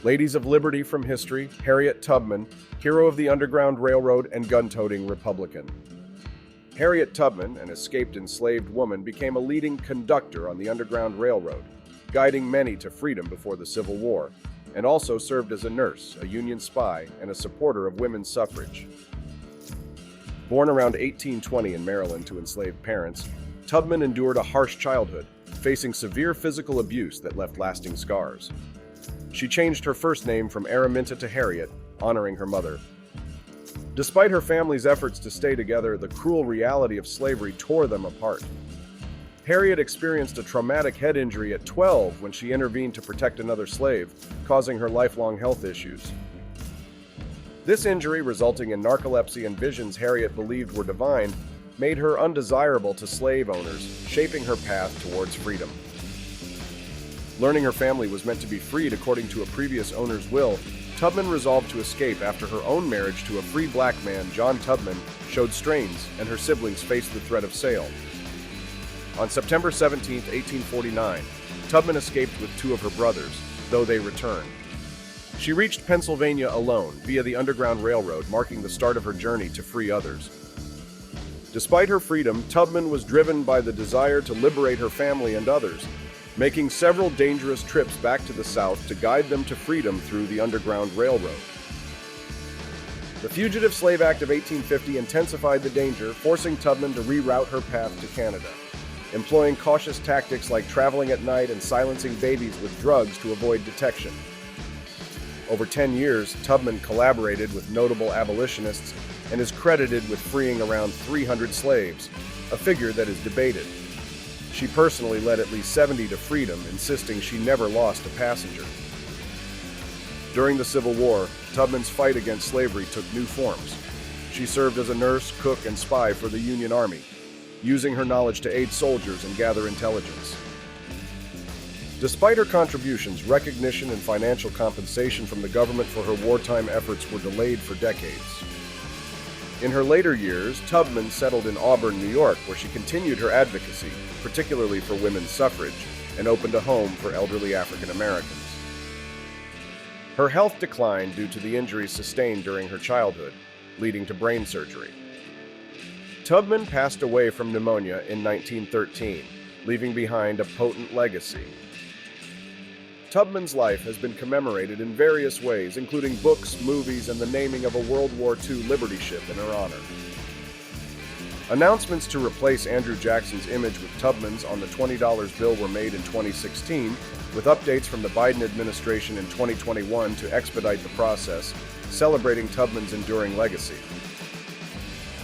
Ladies of Liberty from history, Harriet Tubman, hero of the Underground Railroad and gun-toting Republican. Harriet Tubman, an escaped enslaved woman, became a leading conductor on the Underground Railroad, guiding many to freedom before the Civil War, and also served as a nurse, a Union spy, and a supporter of women's suffrage. Born around 1820 in Maryland to enslaved parents, Tubman endured a harsh childhood, facing severe physical abuse that left lasting scars. She changed her first name from Araminta to Harriet, honoring her mother. Despite her family's efforts to stay together, the cruel reality of slavery tore them apart. Harriet experienced a traumatic head injury at 12 when she intervened to protect another slave, causing her lifelong health issues. This injury, resulting in narcolepsy and visions Harriet believed were divine, made her undesirable to slave owners, shaping her path towards freedom. Learning her family was meant to be freed according to a previous owner's will, Tubman resolved to escape after her own marriage to a free black man, John Tubman, showed strains and her siblings faced the threat of sale. On September 17, 1849, Tubman escaped with two of her brothers, though they returned. She reached Pennsylvania alone via the Underground Railroad, marking the start of her journey to free others. Despite her freedom, Tubman was driven by the desire to liberate her family and others, making several dangerous trips back to the South to guide them to freedom through the Underground Railroad. The Fugitive Slave Act of 1850 intensified the danger, forcing Tubman to reroute her path to Canada, employing cautious tactics like traveling at night and silencing babies with drugs to avoid detection. Over 10 years, Tubman collaborated with notable abolitionists and is credited with freeing around 300 slaves, a figure that is debated. She personally led at least 70 to freedom, insisting she never lost a passenger. During the Civil War, Tubman's fight against slavery took new forms. She served as a nurse, cook, and spy for the Union Army, using her knowledge to aid soldiers and gather intelligence. Despite her contributions, recognition and financial compensation from the government for her wartime efforts were delayed for decades. In her later years, Tubman settled in Auburn, New York, where she continued her advocacy, particularly for women's suffrage, and opened a home for elderly African Americans. Her health declined due to the injuries sustained during her childhood, leading to brain surgery. Tubman passed away from pneumonia in 1913, leaving behind a potent legacy. Tubman's life has been commemorated in various ways, including books, movies, and the naming of a World War II Liberty ship in her honor. Announcements to replace Andrew Jackson's image with Tubman's on the $20 bill were made in 2016, with updates from the Biden administration in 2021 to expedite the process, celebrating Tubman's enduring legacy.